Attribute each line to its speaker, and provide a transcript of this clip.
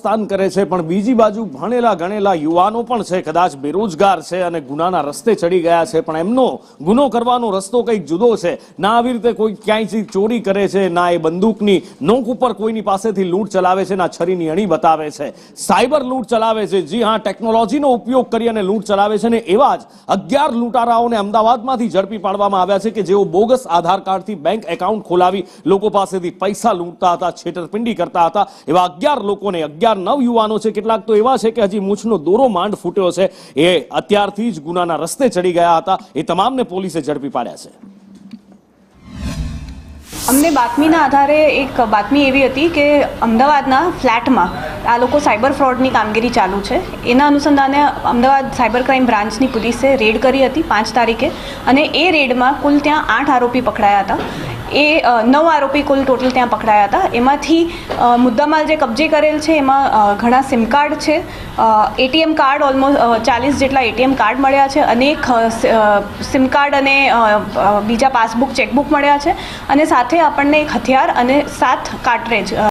Speaker 1: પ્રસ્થાન કરે છે, પણ બીજી બાજુ ભણેલા ગણેલા યુવાનો પણ છે, કદાચ બેરોજગાર છે અને ગુનાના રસ્તે ચડી ગયા છે, પણ એમનો ગુનો કરવાનો રસ્તો કંઈક જુદો છે. ના આવી રીતે કોઈ ક્યાંયથી ચોરી કરે છે, ના એ બંદૂકની નોક ઉપર કોઈની પાસેથી લૂંટ ચલાવે છે, ના છરીની અણી બતાવે છે. સાયબર લૂંટ ચલાવે છે. જી હા, ટેકનોલોજીનો ઉપયોગ કરી અને લૂંટ ચલાવે છે. ને એવા જ 11 લૂંટારાઓને અમદાવાદમાંથી ઝડપી પાડવામાં આવ્યા છે કે જેઓ બોગસ આધાર કાર્ડથી બેંક એકાઉન્ટ ખોલાવી લોકો પાસેથી પૈસા લૂંટતા હતા, છેતરપિંડી કરતા હતા. એવા 11 લોકોને 11 નવયુવાનો છે, કેટલાક તો એવા છે કે હજી મૂછનો દોરો માંડ ફૂટ્યો છે, એ અત્યારથી જ ગુનાના રસ્તે ચડી ગયા હતા. એ તમામને પોલીસે ઝડપી પાડ્યા છે.
Speaker 2: અમને બાતમીના આધારે એક બાતમી એવી હતી કે અમદાવાદના ફ્લેટમાં આ લોકો સાયબર ફ્રોડની કામગીરી ચાલુ છે. એના અનુસંધાને અમદાવાદ સાયબર ક્રાઇમ બ્રાન્ચની પોલીસે રેડ કરી હતી 5 તારીખે, અને એ રેડમાં કુલ ત્યાં 8 આરોપી પકડાયા હતા. એ 9 આરોપી કુલ ટોટલ ત્યાં પકડાયા હતા. એમાંથી મુદ્દામાલ જે કબજે કરેલ છે એમાં ઘણા સિમ કાર્ડ છે, એટીએમ કાર્ડ ઓલમોસ્ટ 40 જેટલા એટીએમ કાર્ડ મળ્યા છે, અનેક સિમ કાર્ડ અને બીજા પાસબુક ચેકબુક મળ્યા છે, અને સાથે આપણને એક હથિયાર અને 7 કાર્ટ્રેજ